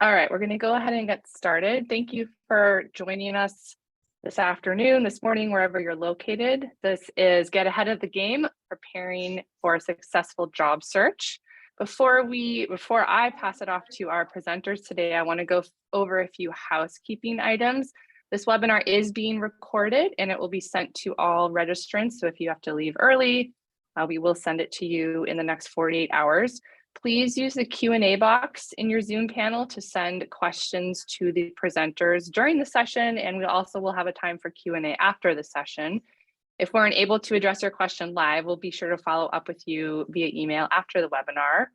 All right, we're going to go ahead and get started. Thank you for joining us this afternoon, this morning, wherever you're located. This is Get Ahead of the Game, preparing for a successful job search. Before I pass it off to our presenters today, I want to go over a few housekeeping items. This webinar is being recorded and it will be sent to all registrants. So if you have to leave early, we will send it to you in the next 48 hours. Please use the Q&A box in your Zoom panel to send questions to the presenters during the session, and we also will have a time for Q&A after the session. If we're unable to address your question live, we'll be sure to follow up with you via email after the webinar.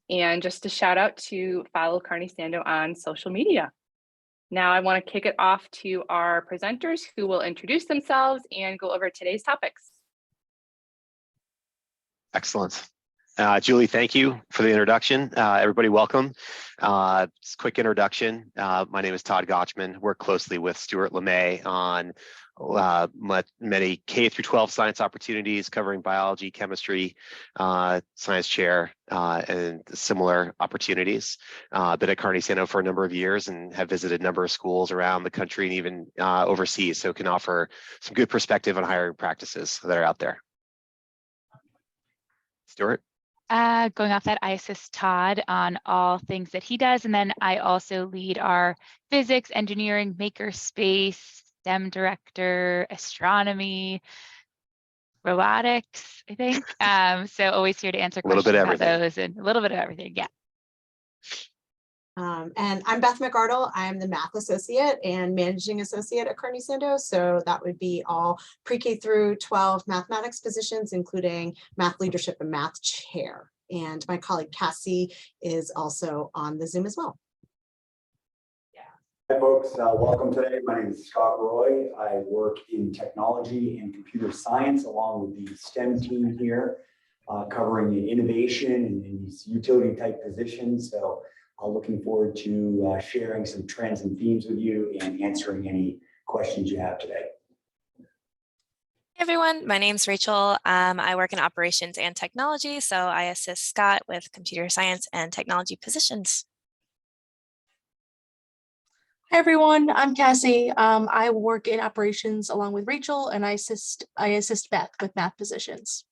And just a shout out to follow Carney Sandoe on social media. Now I want to kick it off to our presenters who will introduce themselves and go over today's topics. Excellent. Julie, thank you for the introduction. Everybody, welcome. Just a quick introduction. My name is Todd Gotchman. Work closely with Stuart LeMay on many K through 12 science opportunities covering biology, chemistry, science chair, and similar opportunities. Been at Carney Sandoe for a number of years and have visited a number of schools around the country and even overseas, so can offer some good perspective on hiring practices that are out there. Stuart? Going off that, I assist Todd on all things that he does. And then I also lead our physics, engineering, makerspace, STEM director, astronomy, robotics, I think. So always here to answer questions about those and a little bit of everything. Yeah. And I'm Beth McArdle. I'm the math associate and managing associate at Carney Sandoe. So that would be all pre-K through 12 mathematics positions, including math leadership and math chair. And my colleague Cassie is also on the Zoom as well. Hi folks, welcome today. My name is Scott Roy. I work in technology and computer science along with the STEM team here, covering innovation and these utility type positions. So looking forward to sharing some trends and themes with you and answering any questions you have today. Hey everyone, my name's Rachel. I work in operations and technology, so I assist Scott with computer science and technology positions. Hi everyone, I'm Cassie. I work in operations along with Rachel, and I assist Beth with math positions.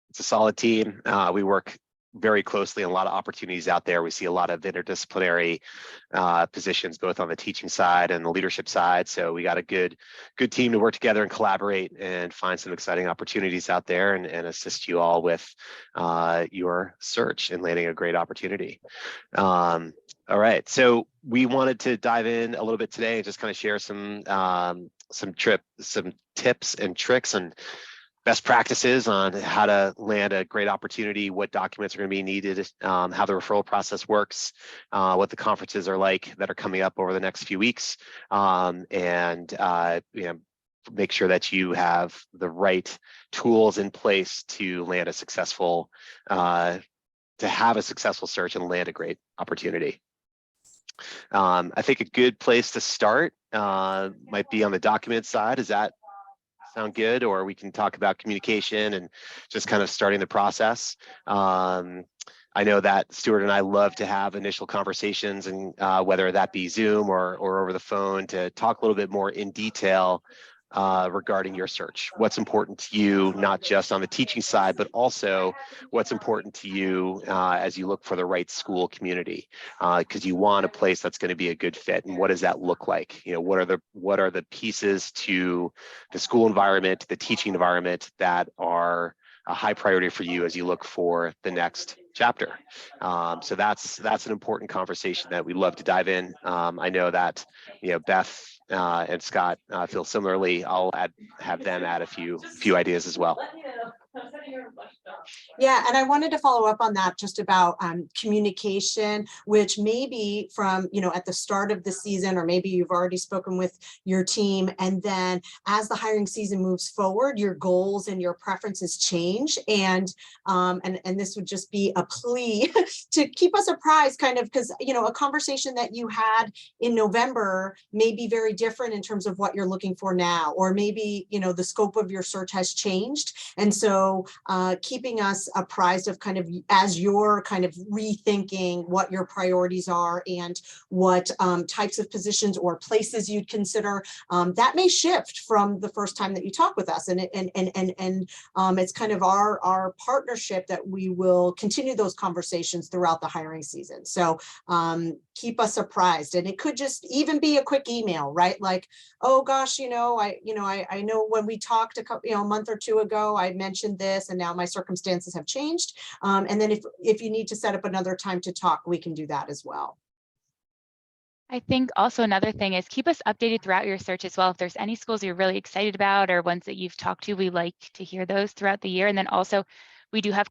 It's a solid team. We work very closely on a lot of opportunities out there. We see a lot of interdisciplinary positions, both on the teaching side and the leadership side. So we got a good team to work together and collaborate and find some exciting opportunities out there and assist you all with your search and landing a great opportunity. All right, so we wanted to dive in a little bit today and just kind of share some tips and tricks and best practices on how to land a great opportunity, what documents are going to be needed, how the referral process works, what the conferences are like that are coming up over the next few weeks, and make sure that you have the right tools in place to land a successful, to have a successful search and land a great opportunity. I think a good place to start might be on the document side. Is that sound good? Or we can talk about communication and just kind of starting the process. I know that Stuart and I love to have initial conversations, and whether that be Zoom or over the phone, to talk a little bit more in detail regarding your search. What's important to you, not just on the teaching side, but also what's important to you as you look for the right school community, because you want a place that's going to be a good fit. And what does that look like? You know, what are the pieces to the school environment, the teaching environment, that are a high priority for you as you look for the next chapter? So that's an important conversation that we love to dive in. I know that Beth and Scott feel similarly. I'll have them add a few ideas as well. Yeah, and I wanted to follow up on that, just about communication, which maybe from, at the start of the season, or maybe you've already spoken with your team, and then as the hiring season moves forward, your goals and your preferences change. And this would just be a plea to keep us apprised, kind of, because, a conversation that you had in November may be very different in terms of what you're looking for now, or maybe, the scope of your search has changed. And so so keeping us apprised of kind of as you're kind of rethinking what your priorities are and what types of positions or places you'd consider, that may shift from the first time that you talk with us. And it's kind of our partnership that we will continue those conversations throughout the hiring season. So keep us apprised. And it could just even be a quick email, right? Like, oh gosh, I know when we talked a month or two ago, I mentioned this and now my circumstances have changed. And then if you need to set up another time to talk, we can do that as well. I think also another thing is keep us updated throughout your search as well. If there's any schools you're really excited about or ones that you've talked to, we like to hear those throughout the year. And then also we do have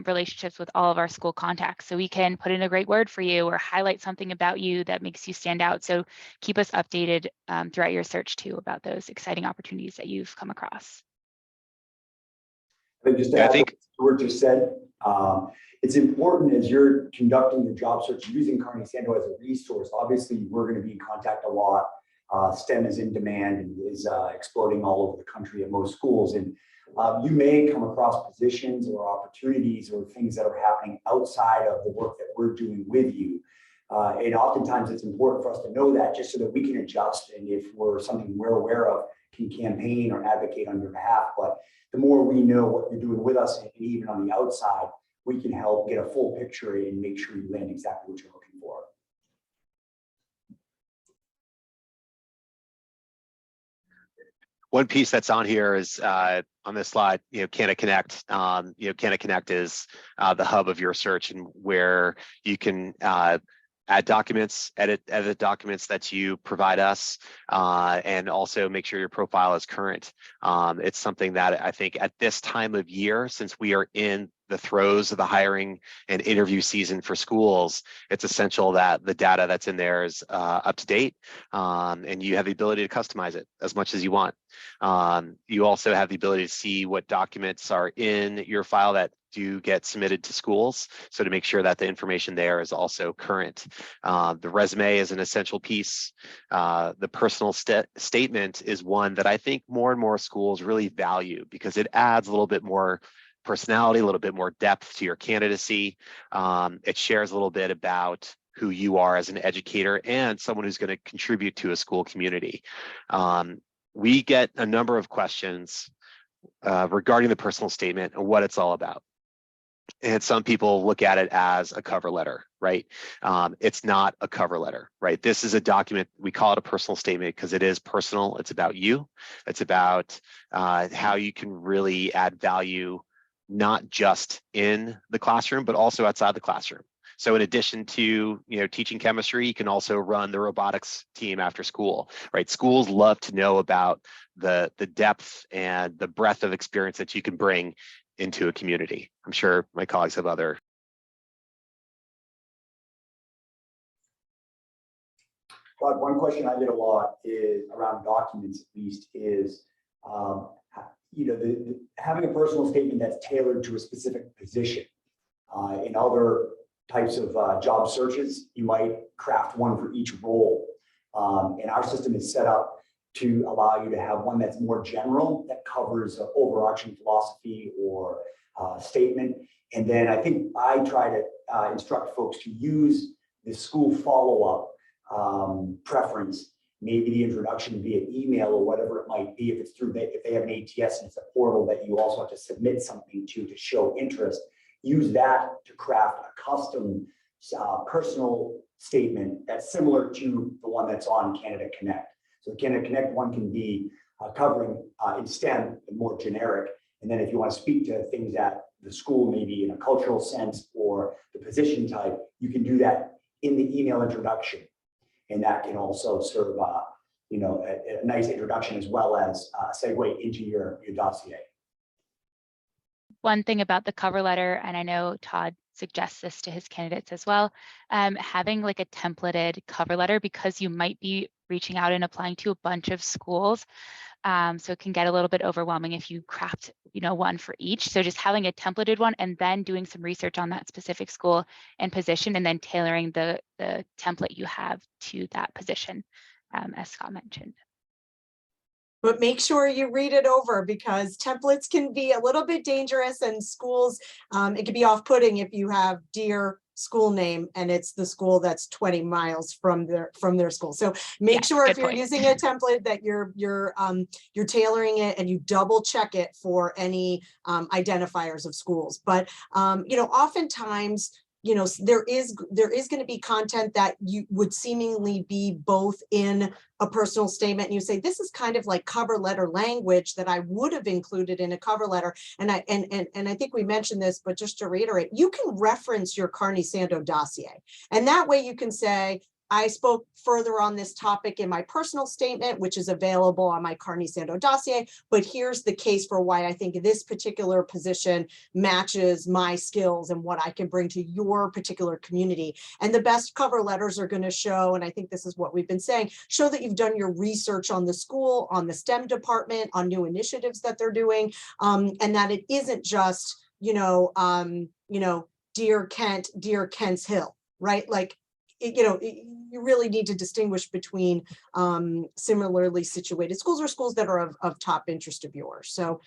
relationships with all of our school contacts. So we can put in a great word for you or highlight something about you that makes you stand out. So keep us updated throughout your search too about those exciting opportunities that you've come across. Just to add what Stuart just said, it's important as you're conducting your job search using Carney Sandoe as a resource. Obviously, we're going to be in contact a lot. STEM is in demand and is exploding all over the country at most schools. And you may come across positions or opportunities or things that are happening outside of the work that we're doing with you. And oftentimes it's important for us to know that just so that we can adjust. And if we're something we're aware of, can campaign or advocate on your behalf. But the more we know what you're doing with us, and even on the outside, we can help get a full picture and make sure you land exactly what you're looking for. One piece that's on here is on this slide, Canada Connect. Canada Connect is the hub of your search and where you can add documents, edit documents that you provide us, and also make sure your profile is current. It's something that I think at this time of year, since we are in the throes of the hiring and interview season for schools, it's essential that the data that's in there is up to date, and you have the ability to customize it as much as you want. You also have the ability to see what documents are in your file that do get submitted to schools, so to make sure that the information there is also current. The resume is an essential piece. The personal statement is one that I think more and more schools really value because it adds a little bit more personality, a little bit more depth to your candidacy. It shares a little bit about who you are as an educator and someone who's going to contribute to a school community. We get a number of questions regarding the personal statement and what it's all about. And some people look at it as a cover letter, right? It's not a cover letter, right? This is a document, we call it a personal statement because it is personal. It's about you. It's about how you can really add value, not just in the classroom, but also outside the classroom. So in addition to teaching chemistry, you can also run the robotics team after school, right? Schools love to know about the depth and the breadth of experience that you can bring into a community. I'm sure my colleagues have other. But one question I get a lot is around documents, at least, is having a personal statement that's tailored to a specific position. In other types of job searches, you might craft one for each role. And our system is set up to allow you to have one that's more general, that covers an overarching philosophy or statement. And then I think I try to instruct folks to use the school follow-up preference, maybe the introduction via email or whatever it might be. If they have an ATS and it's a portal that you also have to submit something to show interest, use that to craft a custom personal statement that's similar to the one that's on Canada Connect. So the Canada Connect one can be covering in STEM and more generic. And then if you want to speak to things at the school, maybe in a cultural sense or the position type, you can do that in the email introduction. And that can also serve a nice introduction as well as a segue into your dossier. One thing about the cover letter, and I know Todd suggests this to his candidates as well, having like a templated cover letter, because you might be reaching out and applying to a bunch of schools. So it can get a little bit overwhelming if you craft, one for each. So just having a templated one and then doing some research on that specific school and position, and then tailoring the template you have to that position, as Scott mentioned. but make sure you read it over because templates can be a little bit dangerous, and schools, it can be off-putting if you have dear school name and it's the school that's 20 miles from their school. So make Yes, sure if good you're point. using a template that you're tailoring it and you double check it for any identifiers of schools. But you know, oftentimes, you know, there is going to be content that you would seemingly be both in a personal statement, and you say, this is kind of like cover letter language that I would have included in a cover letter. And I think we mentioned this, but just to reiterate, you can reference your Carney Sandoe dossier. And that way you can say, I spoke further on this topic in my personal statement, which is available on my Carney Sandoe dossier, but here's the case for why I think this particular position matches my skills and what I can bring to your particular community. And the best cover letters are going to show, and I think this is what we've been saying, show that you've done your research on the school, on the STEM department, on new initiatives that they're doing, and that it isn't just, dear Kent, dear Kent's Hill, right? Like, you really need to distinguish between similarly situated schools or schools that are of top interest of yours. So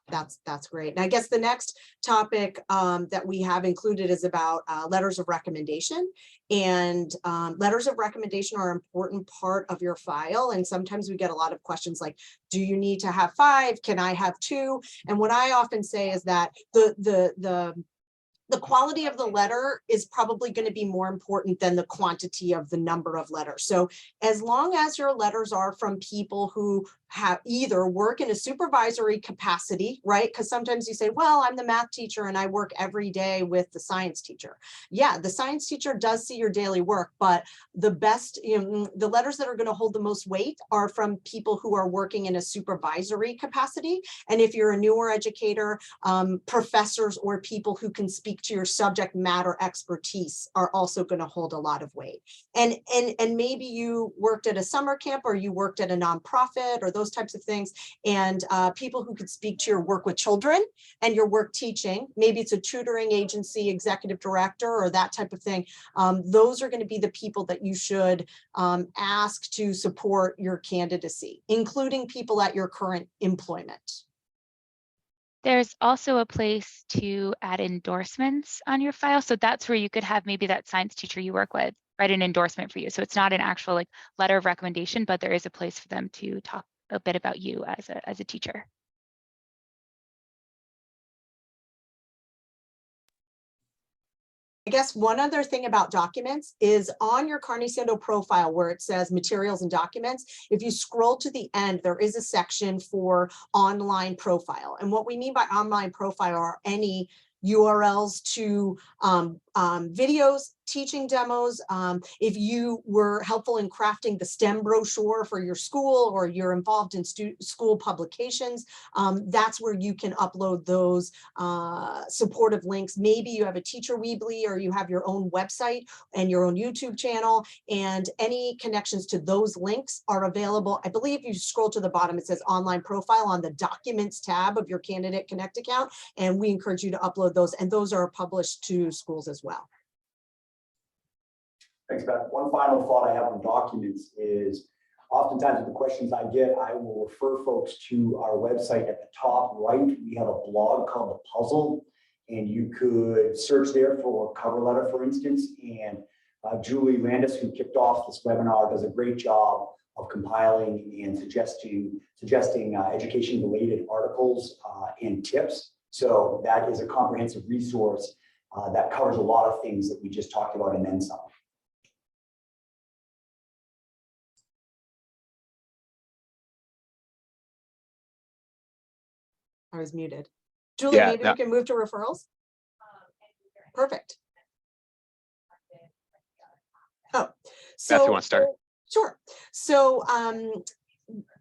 that's great. And I guess the next topic that we have included is about letters of recommendation. And letters of recommendation are an important part of your file. And sometimes we get a lot of questions like, do you need to have 5? Can I have 2? And what I often say is that the quality of the letter is probably going to be more important than the quantity of the number of letters. So as long as your letters are from people who have either work in a supervisory capacity, right? Because sometimes you say, well, I'm the math teacher and I work every day with the science teacher. Yeah, the science teacher does see your daily work, but the best, the letters that are going to hold the most weight are from people who are working in a supervisory capacity. And if you're a newer educator, professors or people who can speak to your subject matter expertise are also going to hold a lot of weight. And maybe you worked at a summer camp or you worked at a nonprofit or those types of things, and people who could speak to your work with children and your work teaching, maybe it's a tutoring agency, executive director, or that type of thing. Those are going to be the people that you should ask to support your candidacy, including people at your current employment. There's also a place to add endorsements on your file. So that's where you could have maybe that science teacher you work with write an endorsement for you. So it's not an actual like letter of recommendation, but there is a place for them to talk a bit about you as a teacher. I guess one other thing about documents is on your Carney Sandoe profile where it says materials and documents, if you scroll to the end, there is a section for online profile. And what we mean by online profile are any URLs to videos, teaching demos. If you were helpful in crafting the STEM brochure for your school or you're involved in school publications, that's where you can upload those supportive links. Maybe you have a Teacher Weebly or you have your own website and your own YouTube channel, and any connections to those links are available. I believe you scroll to the bottom, it says online profile on the documents tab of your Candidate Connect account, and we encourage you to upload those, and those are published to schools as well. Thanks, Beth. One final thought I have on documents is oftentimes with the questions I get, I will refer folks to our website. At the top right, we have a blog called The Puzzle, and you could search there for a cover letter, for instance. And Julie Landis, who kicked off this webinar, does a great job of compiling and suggesting education-related articles and tips. So that is a comprehensive resource that covers a lot of things that we just talked about and then some. I was muted. Julie, Yeah, maybe we can move to referrals. Perfect. Oh, so Beth, you want to start? Sure. So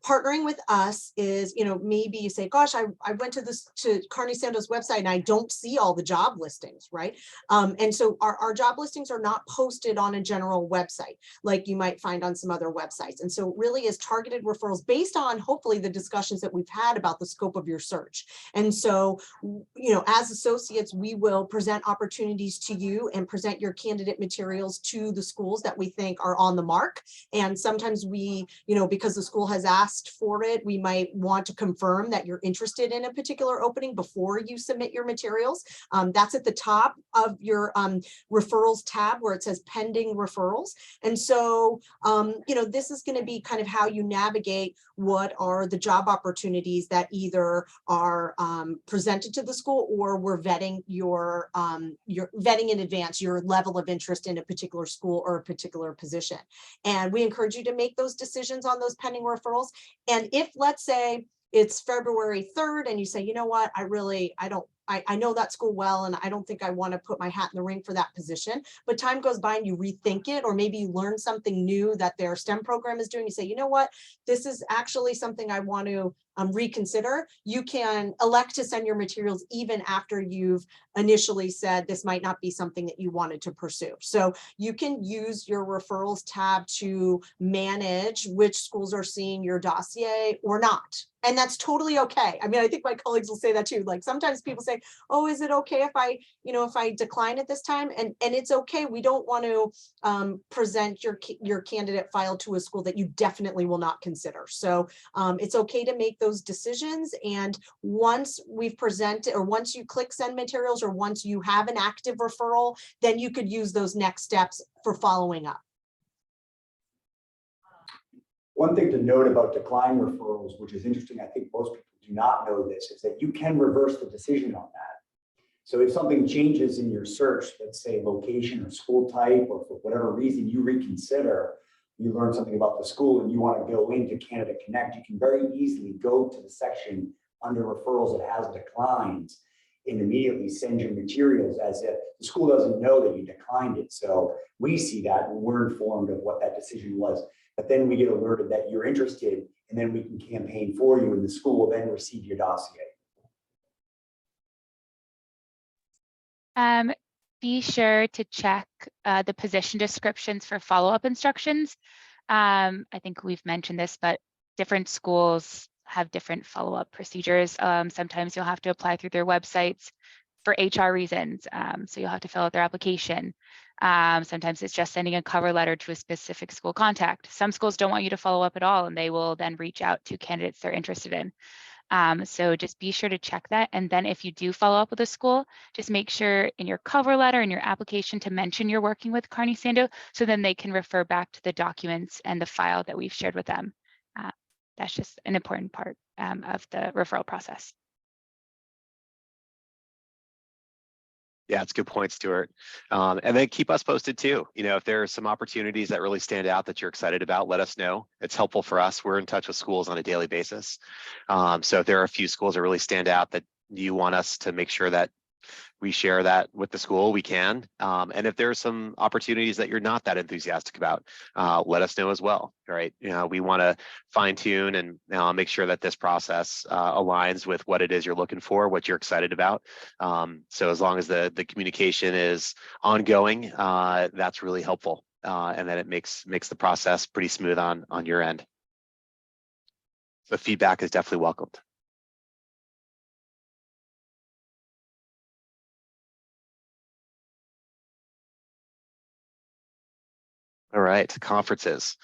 partnering with us is, maybe you say, gosh, I went to Carney Sandoe's website and I don't see all the job listings, right? And so our job listings are not posted on a general website like you might find on some other websites. And so it really is targeted referrals based on hopefully the discussions that we've had about the scope of your search. And so, as associates, we will present opportunities to you and present your candidate materials to the schools that we think are on the mark. And sometimes we, because the school has asked asked for it, we might want to confirm that you're interested in a particular opening before you submit your materials. That's at the top of your referrals tab where it says pending referrals. And so, you know, this is going to be kind of how you navigate what are the job opportunities that either are presented to the school, or we're vetting your vetting in advance your level of interest in a particular school or a particular position. And we encourage you to make those decisions on those pending referrals. And if, let's say, it's February 3rd and you say, you know what, I know that school well, and I don't think I want to put my hat in the ring for that position, but time goes by and you rethink it, or maybe you learn something new that their STEM program is doing. You say, you know what, this is actually something I want to reconsider. You can elect to send your materials even after you've initially said this might not be something that you wanted to pursue. So you can use your referrals tab to manage which schools are seeing your dossier or not. And that's totally okay. I mean, I think my colleagues will say that too. Like sometimes people say, oh, is it okay if I, you know, if I decline at this time? And it's okay. We don't want to present your candidate file to a school that you definitely will not consider. So it's okay to make those decisions. And once we've presented, or once you click send materials, or once you have an active referral, then you could use those next steps for following up. One thing to note about decline referrals, which is interesting, I think most people do not know this, is that you can reverse the decision on that. So if something changes in your search, let's say location or school type, or for whatever reason you reconsider, you learn something about the school and you want to go into Candidate Connect, you can very easily go to the section under referrals that has declines and immediately send your materials as if the school doesn't know that you declined it. So we see that when we're informed of what that decision was. But then we get alerted that you're interested, and then we can campaign for you, and the school will then receive your dossier. Be sure to check the position descriptions for follow-up instructions. I think we've mentioned this, but different schools have different follow-up procedures. Sometimes you'll have to apply through their websites for HR reasons. So you'll have to fill out their application. Sometimes it's just sending a cover letter to a specific school contact. Some schools don't want you to follow up at all, and they will then reach out to candidates they're interested in. So just be sure to check that. And then if you do follow up with a school, just make sure in your cover letter and your application to mention you're working with Carney Sandoe, so then they can refer back to the documents and the file that we've shared with them. That's just an important part of the referral process. Yeah, it's a good point, Stuart. And then keep us posted too. You know, if there are some opportunities that really stand out that you're excited about, let us know. It's helpful for us. We're in touch with schools on a daily basis. So if there are a few schools that really stand out that you want us to make sure that we share that with the school, we can. And if there are some opportunities that you're not that enthusiastic about, let us know as well, right? You know, we want to fine tune and make sure that this process aligns with what it is you're looking for, what you're excited about. So as long as the communication is ongoing, that's really helpful. And then it makes the process pretty smooth on your end. So feedback is definitely welcomed. All right, conferences.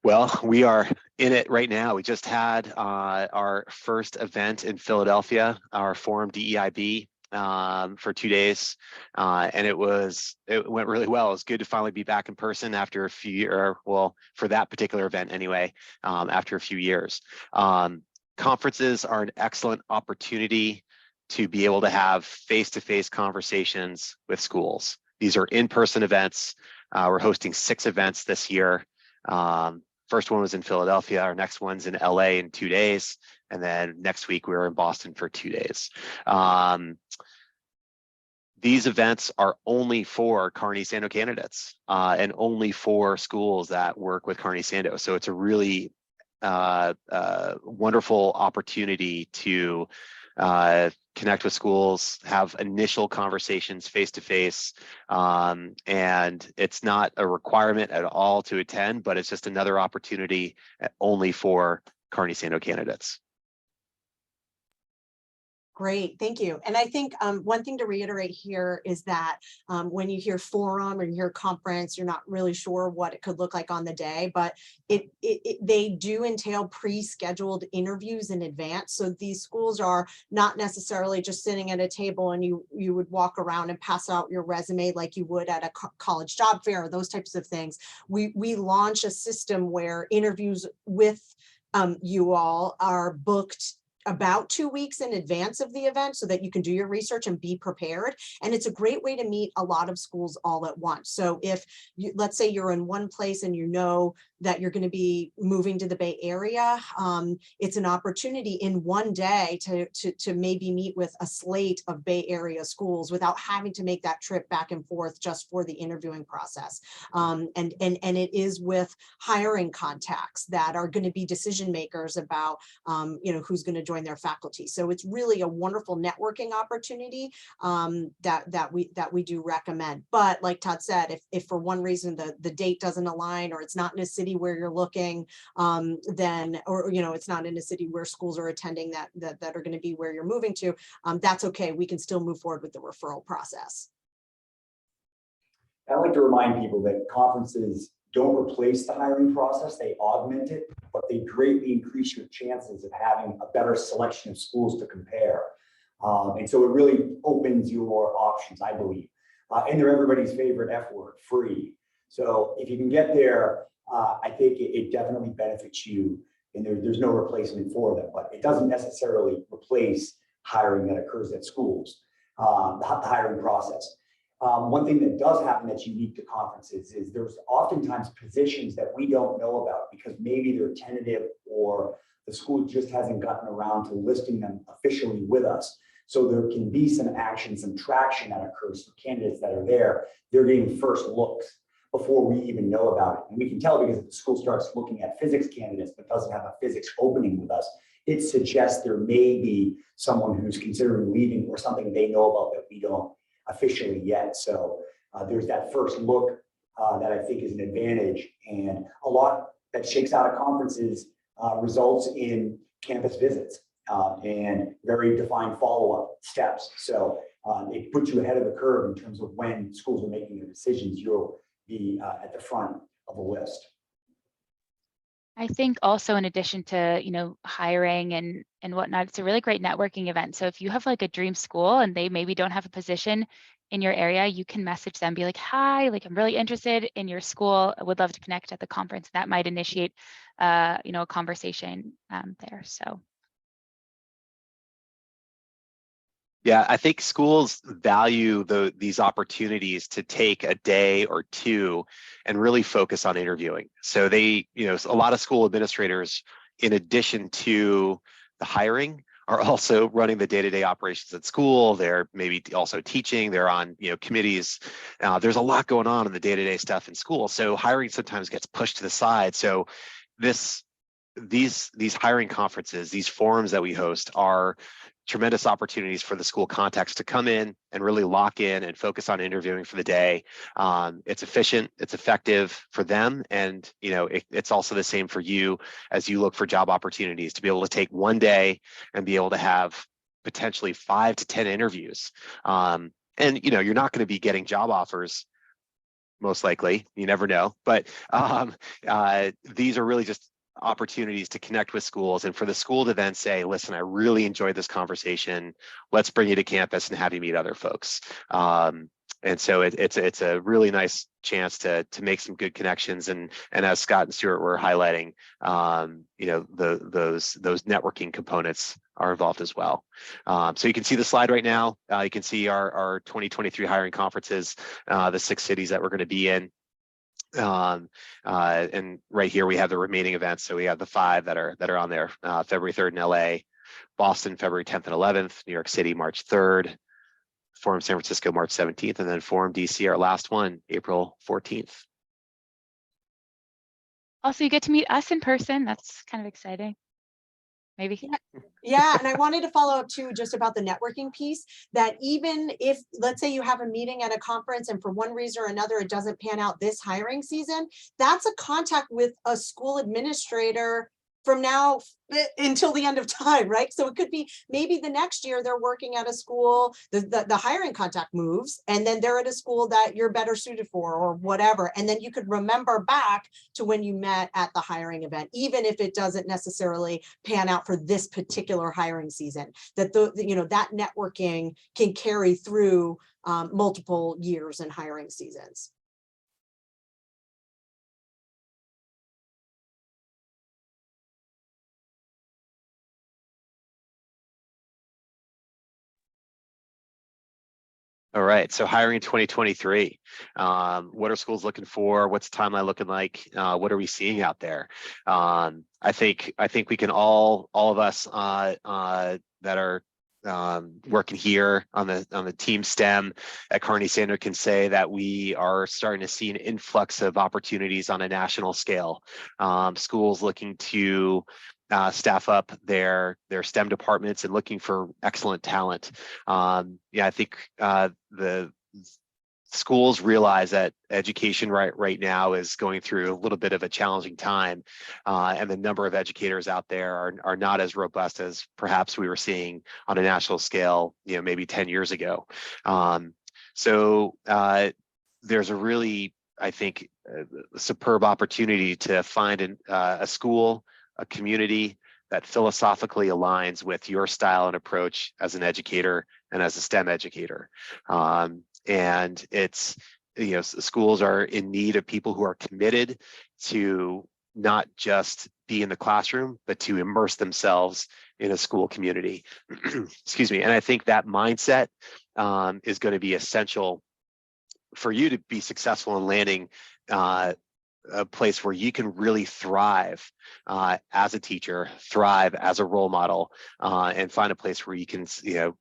Well, we are in it right now. We just had our first event in Philadelphia, our Forum DEIB for 2 days, and it went really well. It was good to finally be back in person after a few years, well, for that particular event anyway, after a few years. Conferences are an excellent opportunity to be able to have face-to-face conversations with schools. These are in-person events. We're hosting 6 events this year. First one was in Philadelphia. Our next one's in LA in 2 days. And then next week, we're in Boston for 2 days. These events are only for Carney Sandoe candidates and only for schools that work with Carney Sandoe. So it's a really wonderful opportunity to connect with schools, have initial conversations face-to-face, and it's not a requirement at all to attend, but it's just another opportunity only for Carney Sandoe candidates. Great, thank you. And I think one thing to reiterate here is that when you hear forum or you hear conference, you're not really sure what it could look like on the day, but they do entail pre-scheduled interviews in advance. So these schools are not necessarily just sitting at a table and you would walk around and pass out your resume like you would at a college job fair or those types of things. We launch a system where interviews with you all are booked about 2 weeks in advance of the event so that you can do your research and be prepared. And it's a great way to meet a lot of schools all at once. So if you, let's say you're in one place and you know that you're going to be moving to the Bay Area, it's an opportunity in one day to maybe meet with a slate of Bay Area schools without having to make that trip back and forth just for the interviewing process. And it is with hiring contacts that are going to be decision makers about who's going to join their faculty. So it's really a wonderful networking opportunity that we do recommend. But like Todd said, if for one reason the date doesn't align or it's not in a city where you're looking, then, or it's not in a city where schools are attending that are going to be where you're moving to, that's okay. We can still move forward with the referral process. I like to remind people that conferences don't replace the hiring process, they augment it, but they greatly increase your chances of having a better selection of schools to compare. And so it really opens your options, I believe. And they're everybody's favorite F word, free. So if you can get there, I think it definitely benefits you, and there's no replacement for them, but it doesn't necessarily replace hiring that occurs at schools, the hiring process. One thing that does happen that's unique to conferences is there's oftentimes positions that we don't know about because maybe they're tentative or the school just hasn't gotten around to listing them officially with us. So there can be some action, some traction that occurs for candidates that are there. They're getting first looks before we even know about it. And we can tell because if the school starts looking at physics candidates but doesn't have a physics opening with us, it suggests there may be someone who's considering leaving or something they know about that we don't officially yet. So there's that first look that I think is an advantage, and a lot that shakes out of conferences results in campus visits and very defined follow-up steps. So it puts you ahead of the curve in terms of when schools are making their decisions. You'll be at the front of the list. I think also in addition to, hiring and whatnot, it's a really great networking event. So if you have like a dream school and they maybe don't have a position in your area, you can message them, be like, hi, like I'm really interested in your school. I would love to connect at the conference. That might initiate, a conversation there. So. Yeah, I think schools value these opportunities to take a day or two and really focus on interviewing. So they, a lot of school administrators, in addition to the hiring, are also running the day-to-day operations at school. They're maybe also teaching, they're on committees. There's a lot going on in the day-to-day stuff in school. So hiring sometimes gets pushed to the side. So these hiring conferences, these forums that we host are tremendous opportunities for the school contacts to come in and really lock in and focus on interviewing for the day. It's efficient, it's effective for them, and it's also the same for you as you look for job opportunities to be able to take one day and be able to have potentially 5 to 10 interviews. And you're not going to be getting job offers, most likely, you never know, but these are really just opportunities to connect with schools, and for the school to then say, listen, I really enjoyed this conversation, let's bring you to campus and have you meet other folks. And so it's a really nice chance to make some good connections, and as Scott and Stuart were highlighting, those networking components are involved as well. So you can see the slide right now. You can see our 2023 hiring conferences, the 6 cities that we're going to be in. And right here we have the remaining events. So we have the 5 that are on there: February 3rd in LA, Boston February 10th and 11th, New York City March 3rd, Forum San Francisco March 17th, and then Forum DC, our last one, April 14th. Also, you get to meet us in person. That's kind of exciting. Maybe. Yeah, and I wanted to follow up too, just about the networking piece, that even if, let's say you have a meeting at a conference and for one reason or another, it doesn't pan out this hiring season, that's a contact with a school administrator from now until the end of time, right? So it could be maybe the next year they're working at a school, the hiring contact moves, and then they're at a school that you're better suited for or whatever. And then you could remember back to when you met at the hiring event, even if it doesn't necessarily pan out for this particular hiring season, that that networking can carry through multiple years and hiring seasons. All right, so hiring in 2023. What are schools looking for? What's the timeline looking like? What are we seeing out there? I think we can all of us that are working here on the team STEM at Carney Sandoe can say that we are starting to see an influx of opportunities on a national scale. Schools looking to staff up their STEM departments and looking for excellent talent. Yeah, I think the schools realize that education right now is going through a little bit of a challenging time, and the number of educators out there are not as robust as perhaps we were seeing on a national scale, maybe 10 years ago. So there's a really, I think, superb opportunity to find a school, a community that philosophically aligns with your style and approach as an educator and as a STEM educator. And it's, schools are in need of people who are committed to not just be in the classroom, but to immerse themselves in a school community. Excuse me. And I think that mindset is going to be essential for you to be successful in landing a place where you can really thrive as a teacher, thrive as a role model, and find a place where you can,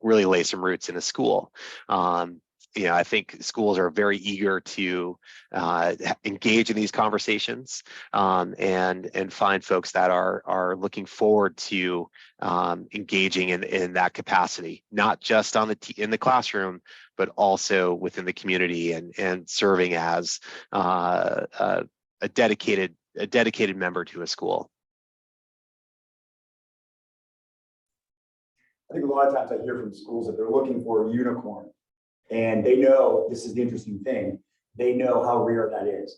really lay some roots in a school. I think schools are very eager to engage in these conversations and find folks that are looking forward to engaging in that capacity, not just in the classroom, but also within the community and serving as a dedicated member to a school. I think a lot of times I hear from schools that they're looking for a unicorn, and they know, this is the interesting thing, they know how rare that is.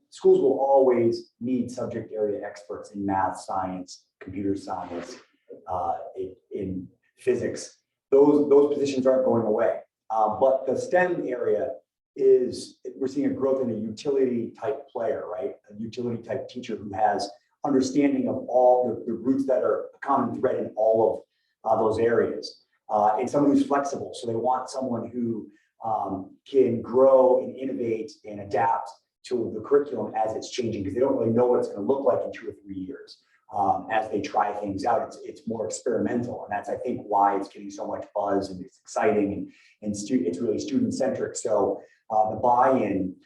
Schools will always need subject area experts in math, science, computer science, in physics. Those positions aren't going away. But the STEM area we're seeing a growth in a utility type player, right? A utility type teacher who has understanding of all the roots that are a common thread in all of those areas. And someone who's flexible. So they want someone who can grow and innovate and adapt to the curriculum as it's changing, because they don't really know what it's going to look like in 2 or 3 years. As they try things out, it's more experimental, and that's, I think, why it's getting so much buzz and it's exciting and it's really student centric. So the buy-in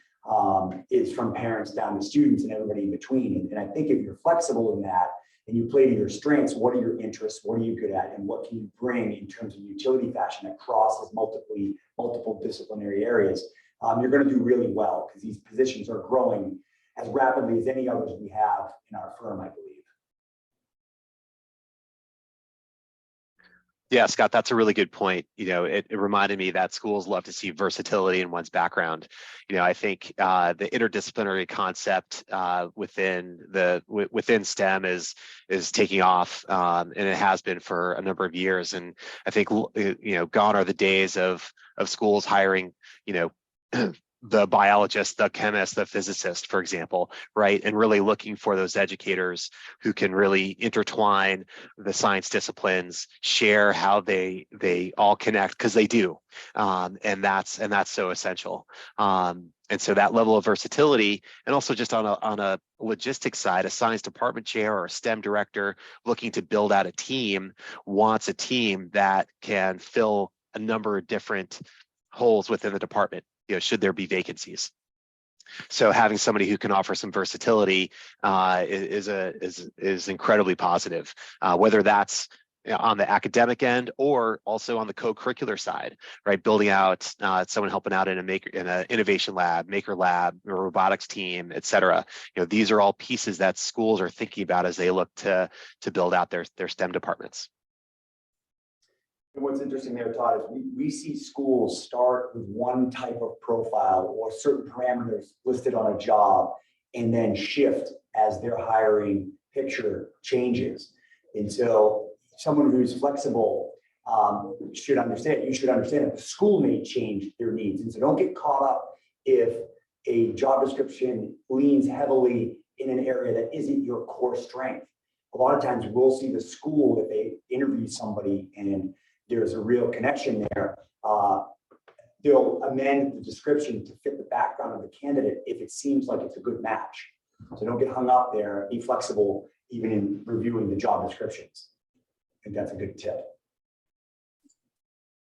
is from parents down to students and everybody in between. And I think if you're flexible in that and you play to your strengths, what are your interests, what are you good at, and what can you bring in terms of utility fashion that crosses multiple disciplinary areas, you're going to do really well, because these positions are growing as rapidly as any others we have in our firm, I believe. Yeah, Scott, that's a really good point. It reminded me that schools love to see versatility in one's background. I think the interdisciplinary concept within STEM is taking off, and it has been for a number of years. And I think gone are the days of schools hiring the biologist, the chemist, the physicist, for example, right? And really looking for those educators who can really intertwine the science disciplines, share how they all connect, because they do, and that's so essential. And so that level of versatility, and also just on a logistics side, a science department chair or a STEM director looking to build out a team wants a team that can fill a number of different holes within the department, should there be vacancies. So having somebody who can offer some versatility is incredibly positive, whether that's on the academic end, or also on the co-curricular side, right? Building out someone helping out in an innovation lab, maker lab, a robotics team, et cetera. These are all pieces that schools are thinking about as they look to build out their STEM departments. And what's interesting there, Todd, is we see schools start with one type of profile or certain parameters listed on a job and then shift as their hiring picture changes. And so someone who's flexible should understand, you should understand that the school may change their needs. And so don't get caught up if a job description leans heavily in an area that isn't your core strength. A lot of times we'll see the school, if they interview somebody and there's a real connection there, they'll amend the description to fit the background of the candidate if it seems like it's a good match. So don't get hung up there, be flexible even in reviewing the job descriptions. I think that's a good tip.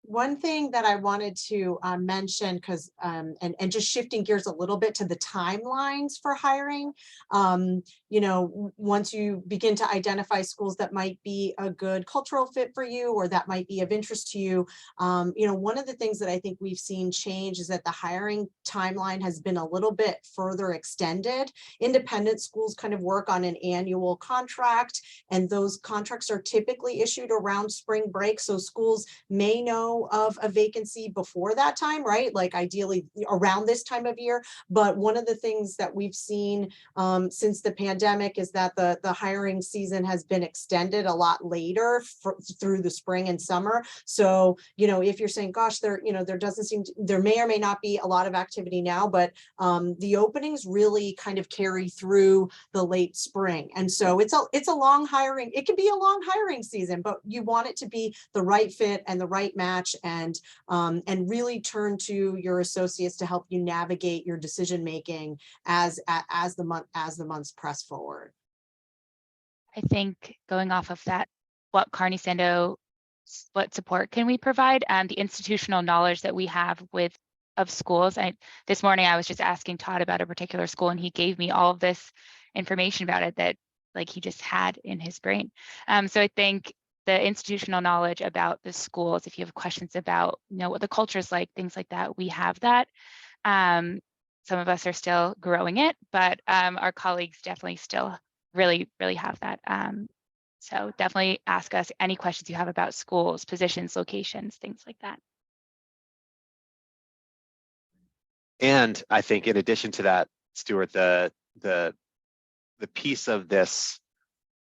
One thing that I wanted to mention, because and just shifting gears a little bit to the timelines for hiring, once you begin to identify schools that might be a good cultural fit for you or that might be of interest to you, one of the things that I think we've seen change is that the hiring timeline has been a little bit further extended. Independent schools kind of work on an annual contract, and those contracts are typically issued around spring break. So schools may know of a vacancy before that time, right? Like ideally around this time of year. But one of the things that we've seen since the pandemic is that the hiring season has been extended a lot later through the spring and summer. So, if you're saying, gosh, there doesn't seem to, there may or may not be a lot of activity now, but the openings really kind of carry through the late spring. And so it's a long hiring, it can be a long hiring season, but you want it to be the right fit and the right match, and really turn to your associates to help you navigate your decision making as the months press forward. I think going off of that, what Carney Sandoe, what support can we provide, and the institutional knowledge that we have of schools. This morning I was just asking Todd about a particular school, and he gave me all of this information about it that like he just had in his brain. So I think the institutional knowledge about the schools, if you have questions about what the culture is like, things like that, we have that. Some of us are still growing it, but our colleagues definitely still really have that. So definitely ask us any questions you have about schools, positions, locations, things like that. And I think in addition to that, Stuart, the piece of this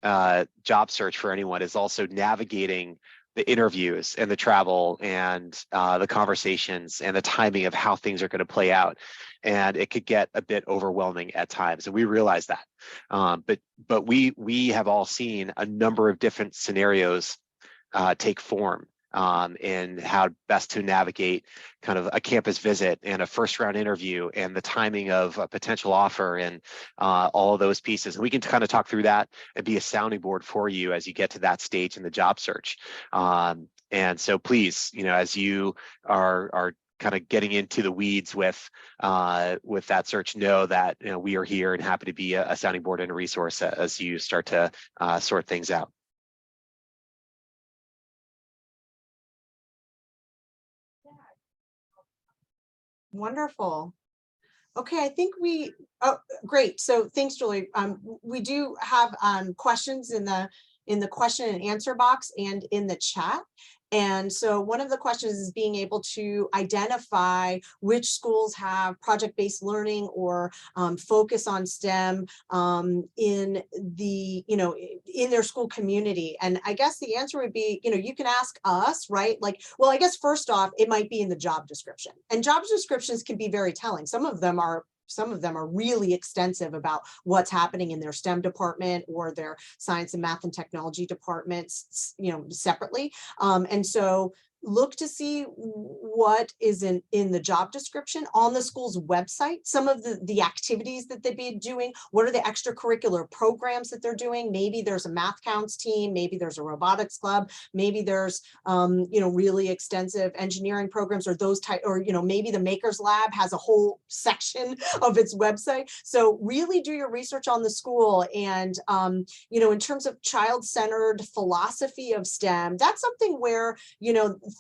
job search for anyone is also navigating the interviews and the travel and the conversations and the timing of how things are going to play out. And it could get a bit overwhelming at times, and we realize that. But we have all seen a number of different scenarios take form in how best to navigate kind of a campus visit and a first round interview and the timing of a potential offer and all of those pieces. And we can kind of talk through that and be a sounding board for you as you get to that stage in the job search. And so please, as you are kind of getting into the weeds with that search, know that we are here and happy to be a sounding board and a resource as you start to sort things out. Wonderful. Okay, I think great. So thanks, Julie. We do have questions in the question and answer box and in the chat. And so one of the questions is being able to identify which schools have project-based learning or focus on STEM in their school community. And I guess the answer would be, you can ask us, right? Like, well, I guess first off, it might be in the job description, and job descriptions can be very telling. Some of them are really extensive about what's happening in their STEM department or their science and math and technology departments, separately. And so, look to see what is in the job description on the school's website, some of the activities that they'd be doing, what are the extracurricular programs that they're doing. Maybe there's a math counts team, maybe there's a robotics club, maybe there's really extensive engineering programs, or those type, or maybe the Makers Lab has a whole section of its website. So really do your research on the school. And in terms of child-centered philosophy of STEM, that's something where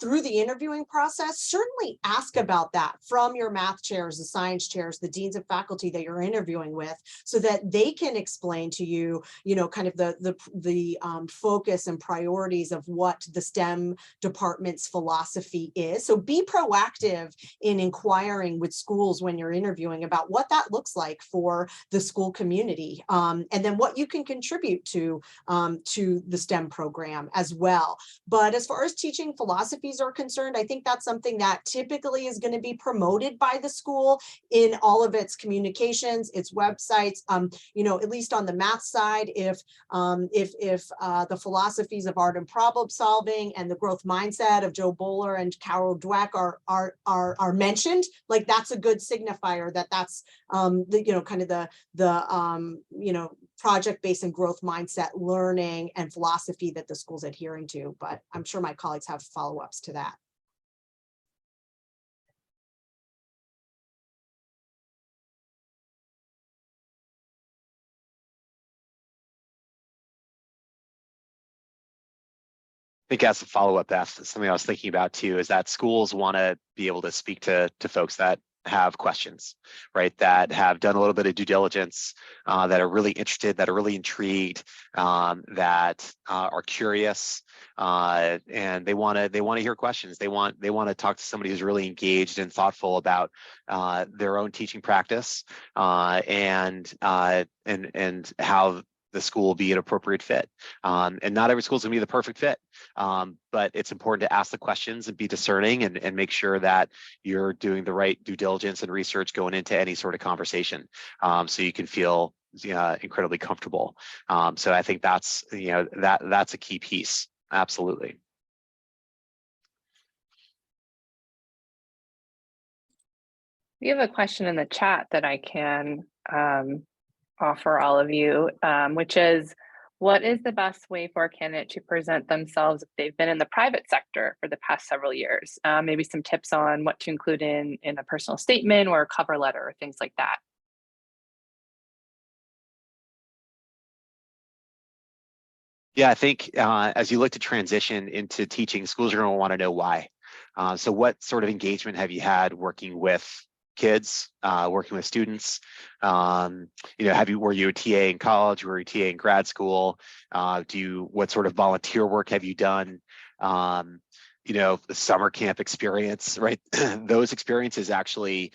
through the interviewing process, certainly ask about that from your math chairs, the science chairs, the deans of faculty that you're interviewing with, so that they can explain to you, kind of the focus and priorities of what the STEM department's philosophy is. So be proactive in inquiring with schools when you're interviewing about what that looks like for the school community, and then what you can contribute to the STEM program as well. But as far as teaching philosophies are concerned, I think that's something that typically is going to be promoted by the school in all of its communications, its websites. At least on the math side, if the philosophies of art and problem solving and the growth mindset of Joe Bowler and Carol Dweck are mentioned, like that's a good signifier that that's project-based and growth mindset learning and philosophy that the school's adhering to. But I'm sure my colleagues have follow-ups to that. I think as a follow-up, that's something I was thinking about too, is that schools want to be able to speak to folks that have questions, right? That have done a little bit of due diligence, that are really interested, that are really intrigued, that are curious, and they want to hear questions. They want to talk to somebody who's really engaged and thoughtful about their own teaching practice, and how the school will be an appropriate fit. And not every school is gonna be the perfect fit, but it's important to ask the questions and be discerning and make sure that you're doing the right due diligence and research going into any sort of conversation, so you can feel incredibly comfortable. So I think that's that's a key piece. Absolutely. We have a question in the chat that I can offer all of you, which is, what is the best way for a candidate to present themselves if they've been in the private sector for the past several years? Maybe some tips on what to include in a personal statement or a cover letter or things like that. Yeah, I think as you look to transition into teaching, schools are going to want to know why. So what sort of engagement have you had working with kids, working with students? Were you a TA in college? Were you a TA in grad school? What sort of volunteer work have you done? The summer camp experience, right? Those experiences actually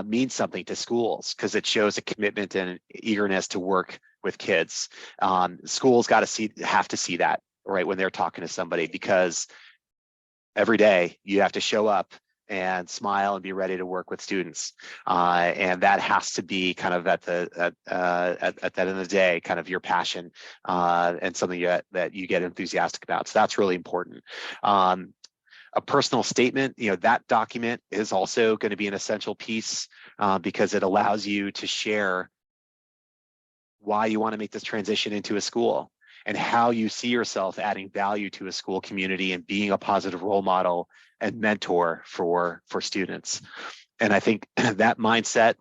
mean something to schools because it shows a commitment and eagerness to work with kids. Schools have to see that, right, when they're talking to somebody, because every day you have to show up and smile and be ready to work with students, and that has to be kind of at the end of the day, kind of your passion, and something that you get enthusiastic about. So that's really important. A personal statement, that document is also going to be an essential piece, because it allows you to share why you want to make this transition into a school and how you see yourself adding value to a school community and being a positive role model and mentor for students. And I think that mindset,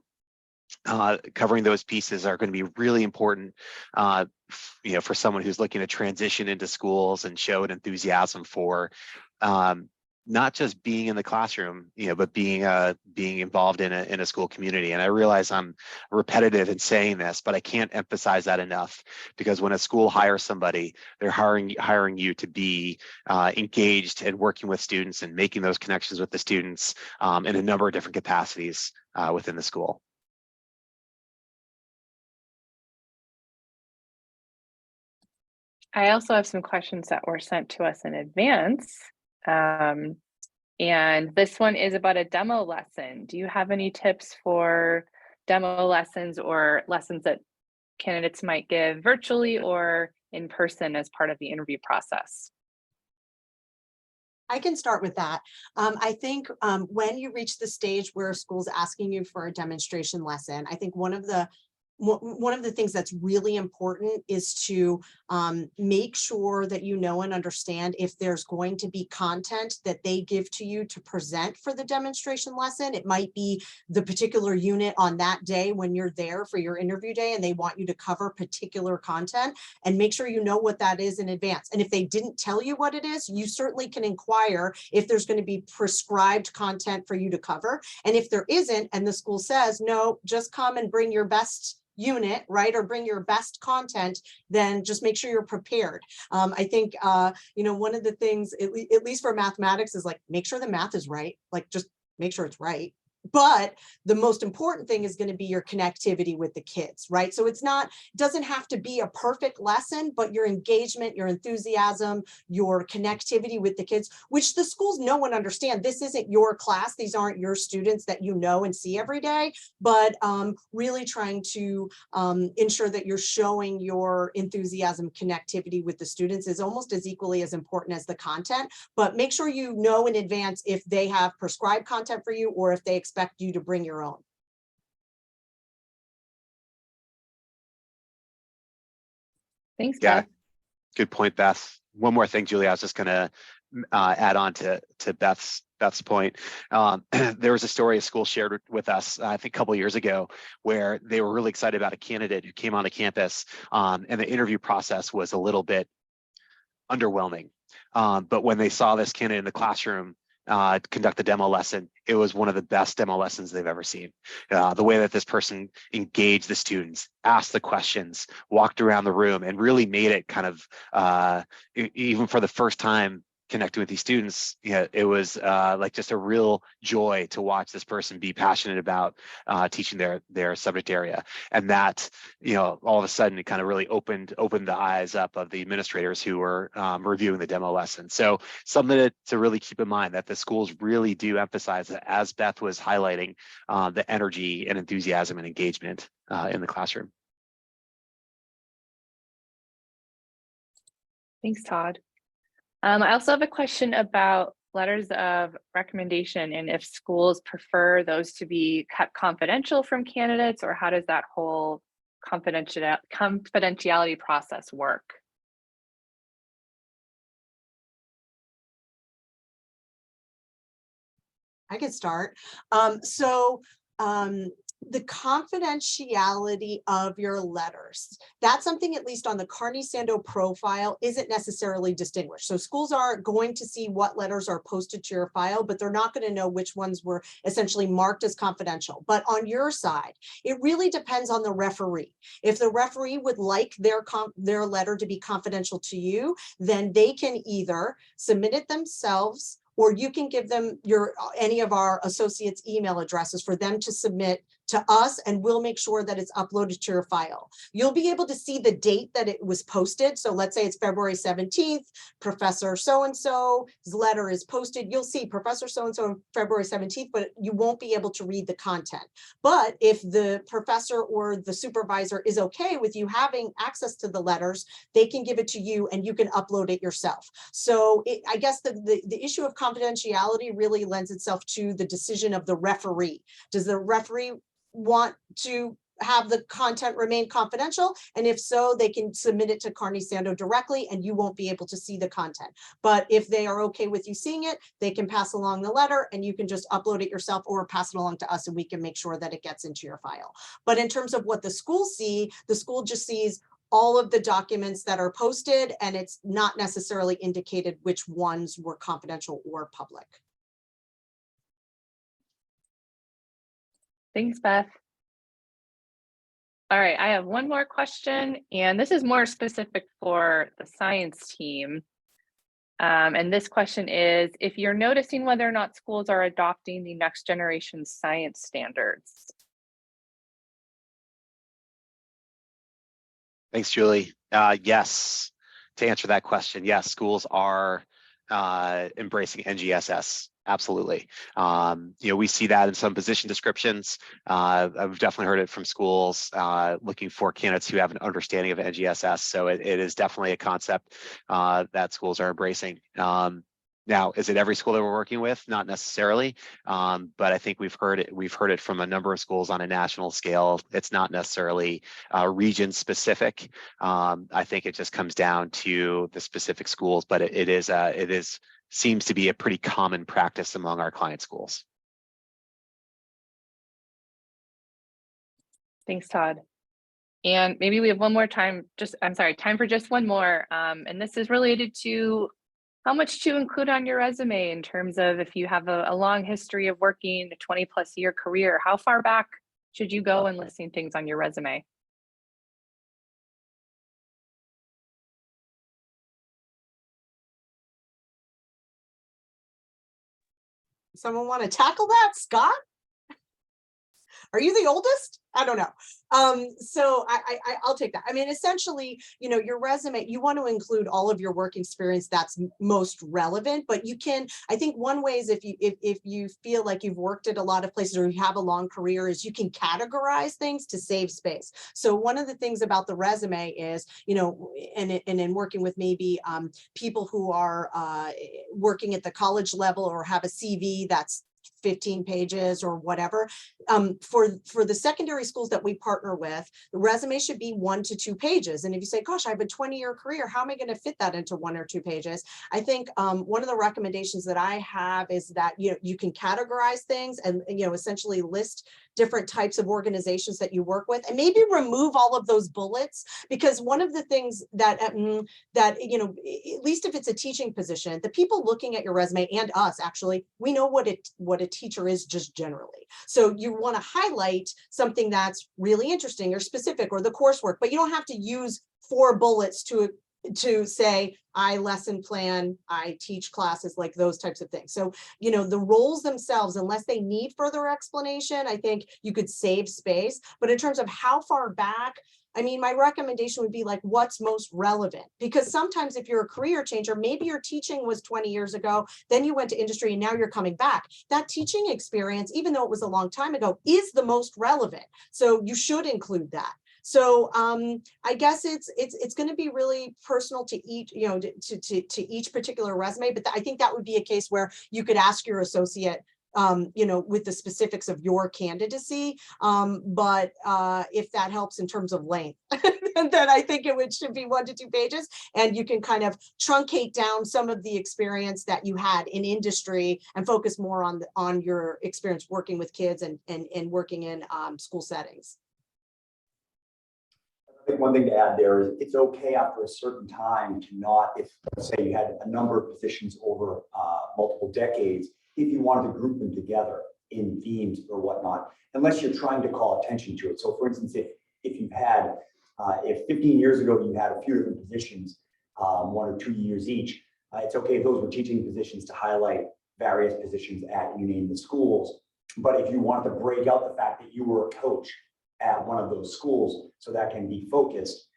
covering those pieces, are going to be really important, for someone who's looking to transition into schools and show an enthusiasm for not just being in the classroom, but being involved in a school community. And I realize I'm repetitive in saying this, but I can't emphasize that enough, because when a school hires somebody, they're hiring you to be engaged and working with students and making those connections with the students in a number of different capacities within the school. I also have some questions that were sent to us in advance. And this one is about a demo lesson. Do you have any tips for demo lessons or lessons that candidates might give virtually or in person as part of the interview process? I can start with that. I think when you reach the stage where a school's asking you for a demonstration lesson, I think one of the things that's really important is to make sure that you know and understand if there's going to be content that they give to you to present for the demonstration lesson. It might be the particular unit on that day when you're there for your interview day and they want you to cover particular content, and make sure you know what that is in advance. And if they didn't tell you what it is, you certainly can inquire if there's going to be prescribed content for you to cover. And if there isn't, and the school says, no, just come and bring your best unit, right, or bring your best content, then just make sure you're prepared. I think, you know, one of the things, at least for mathematics, is like, make sure the math is right, like just make sure it's right. But the most important thing is going to be your connectivity with the kids, right? So it's not, doesn't have to be a perfect lesson, but your engagement, your enthusiasm, your connectivity with the kids, which the schools know and understand. This isn't your class. These aren't your students that you know and see every day, but really trying to ensure that you're showing your enthusiasm, connectivity with the students is almost as equally as important as the content. But make sure you know in advance if they have prescribed content for you or if they expect you to bring your own. Thanks, Yeah, Beth. good point, Beth. One more thing, Julie, I was just going to add on to Beth's point. There was a story a school shared with us, I think a couple of years ago, where they were really excited about a candidate who came onto campus, and the interview process was a little bit underwhelming. But when they saw this candidate in the classroom conduct the demo lesson, it was one of the best demo lessons they've ever seen. The way that this person engaged the students, asked the questions, walked around the room, and really made it kind of, even for the first time connecting with these students, it was like just a real joy to watch this person be passionate about teaching their subject area. And that, all of a sudden it kind of really opened the eyes up of the administrators who were reviewing the demo lesson. So something to really keep in mind, that the schools really do emphasize that, as Beth was highlighting, the energy and enthusiasm and engagement in the classroom. Thanks, Todd. I also have a question about letters of recommendation and if schools prefer those to be kept confidential from candidates, or how does that whole confidentiality process work? I can start. The confidentiality of your letters, that's something, at least on the Carney Sandoe profile, isn't necessarily distinguished. So schools are going to see what letters are posted to your file, but they're not going to know which ones were essentially marked as confidential. But on your side, it really depends on the referee. If the referee would like their letter to be confidential to you, then they can either submit it themselves, or you can give them any of our associates' email addresses for them to submit to us, and we'll make sure that it's uploaded to your file. You'll be able to see the date that it was posted. So let's say it's February 17th, Professor so-and-so's letter is posted. You'll see Professor so-and-so on February 17th, but you won't be able to read the content. But if the professor or the supervisor is okay with you having access to the letters, they can give it to you and you can upload it yourself. So I guess the issue of confidentiality really lends itself to the decision of the referee. Does the referee want to have the content remain confidential? And if so, they can submit it to Carney Sandoe directly and you won't be able to see the content. But if they are okay with you seeing it, they can pass along the letter and you can just upload it yourself or pass it along to us and we can make sure that it gets into your file. But in terms of what the schools see, the school just sees all of the documents that are posted, and it's not necessarily indicated which ones were confidential or public. Thanks, Beth. All right, I have one more question, and this is more specific for the science team. And this question is, if you're noticing whether or not schools are adopting the next generation science standards. Thanks, Julie. Yes, to answer that question, yes, schools are embracing NGSS. Absolutely. We see that in some position descriptions. I've definitely heard it from schools looking for candidates who have an understanding of NGSS. So it is definitely a concept that schools are embracing. Now, is it every school that we're working with? Not necessarily, but I think we've heard it from a number of schools on a national scale. It's not necessarily region specific. I think it just comes down to the specific schools, but it seems to be a pretty common practice among our client schools. Thanks, Todd. And maybe we have one more time, time for just one more. And this is related to how much to include on your resume in terms of if you have a long history of working a 20+ year career, how far back should you go in listing things on your resume? Someone want to tackle that, Scott? Are you the oldest? I don't know. So I'll take that. I mean, essentially, you know, your resume, you want to include all of your work experience that's most relevant, but you can, I think one way is if you feel like you've worked at a lot of places or you have a long career, is you can categorize things to save space. So one of the things about the resume is, you know, and in working with maybe people who are working at the college level or have a CV that's 15 pages or whatever. For the secondary schools that we partner with, the resume should be 1 to 2 pages. And if you say, gosh, I have a 20-year career, how am I going to fit that into 1 or 2 pages? I think one of the recommendations that I have is that, you know, you can categorize things and, you know, essentially list different types of organizations that you work with, and maybe remove all of those bullets, because one of the things that you know, at least if it's a teaching position, the people looking at your resume and us actually, we know what a teacher is just generally. So you want to highlight something that's really interesting or specific, or the coursework, but you don't have to use 4 bullets to say, I lesson plan, I teach classes, like those types of things. So, you know, the roles themselves, unless they need further explanation, I think you could save space. But in terms of how far back, I mean, my recommendation would be like, what's most relevant? Because sometimes if you're a career changer, maybe your teaching was 20 years ago, then you went to industry and now you're coming back. That teaching experience, even though it was a long time ago, is the most relevant. So you should include that. So I guess it's going to be really personal to each, you know, to each particular resume. But I think that would be a case where you could ask your associate, you know, with the specifics of your candidacy. But if that helps in terms of length, then I think should be 1 to 2 pages, and you can kind of truncate down some of the experience that you had in industry and focus more on your experience working with kids and working in school settings. I think one thing to add there is it's okay after a certain time to not, if let's say you had a number of positions over multiple decades, if you wanted to group them together in themes or whatnot, unless you're trying to call attention to it. So for instance, if you've had, if 15 years ago you had a few different positions, 1 or 2 years each, it's okay if those were teaching positions to highlight various positions at, you name the schools. But if you want to break out the fact that you were a coach at one of those schools, so that can be focused,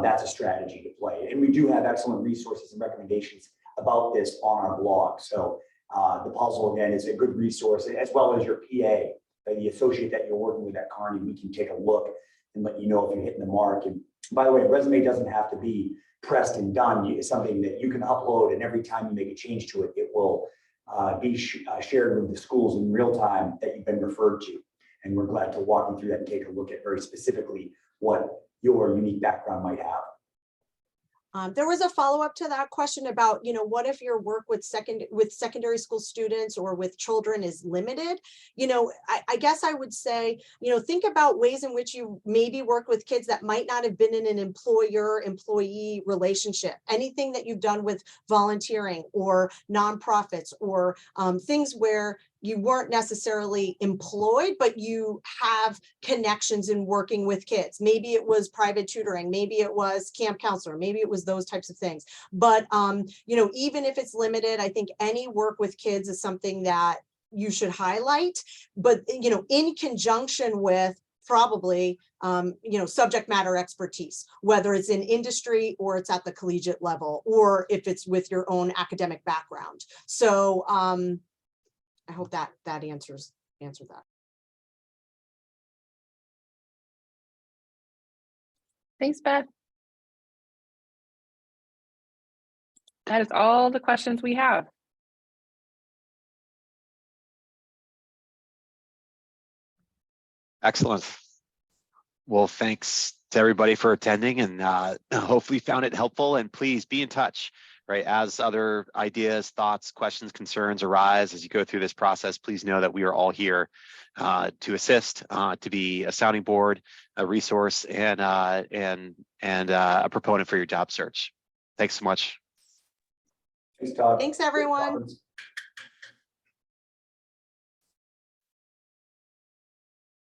that's a strategy to play. And we do have excellent resources and recommendations about this on our blog. So the puzzle, again, is a good resource, as well as your PA, the associate that you're working with at Carney. We can take a look and let you know if you're hitting the mark. And by the way, a resume doesn't have to be pressed and done. It's something that you can upload, and every time you make a change to it, it will be shared with the schools in real time that you've been referred to. And we're glad to walk you through that and take a look at very specifically what your unique background might have. There was a follow-up to that question about, you know, what if your work with secondary school students or with children is limited? You know, I guess I would say, you know, think about ways in which you maybe work with kids that might not have been in an employer-employee relationship. Anything that you've done with volunteering or nonprofits or things where you weren't necessarily employed, but you have connections in working with kids. Maybe it was private tutoring, maybe it was camp counselor, maybe it was those types of things. But, you know, even if it's limited, I think any work with kids is something that you should highlight, but, you know, in conjunction with probably, you know, subject matter expertise, whether it's in industry or it's at the collegiate level, or if it's with your own academic background. So, I hope that answers that. Thanks, Beth. That is all the questions we have. Excellent. Well, thanks to everybody for attending, and hopefully you found it helpful, and please be in touch, right? As other ideas, thoughts, questions, concerns arise as you go through this process, please know that we are all here to assist, to be a sounding board, a resource, and a proponent for your job search. Thanks so much. Thanks, Todd. Thanks, everyone. Conference.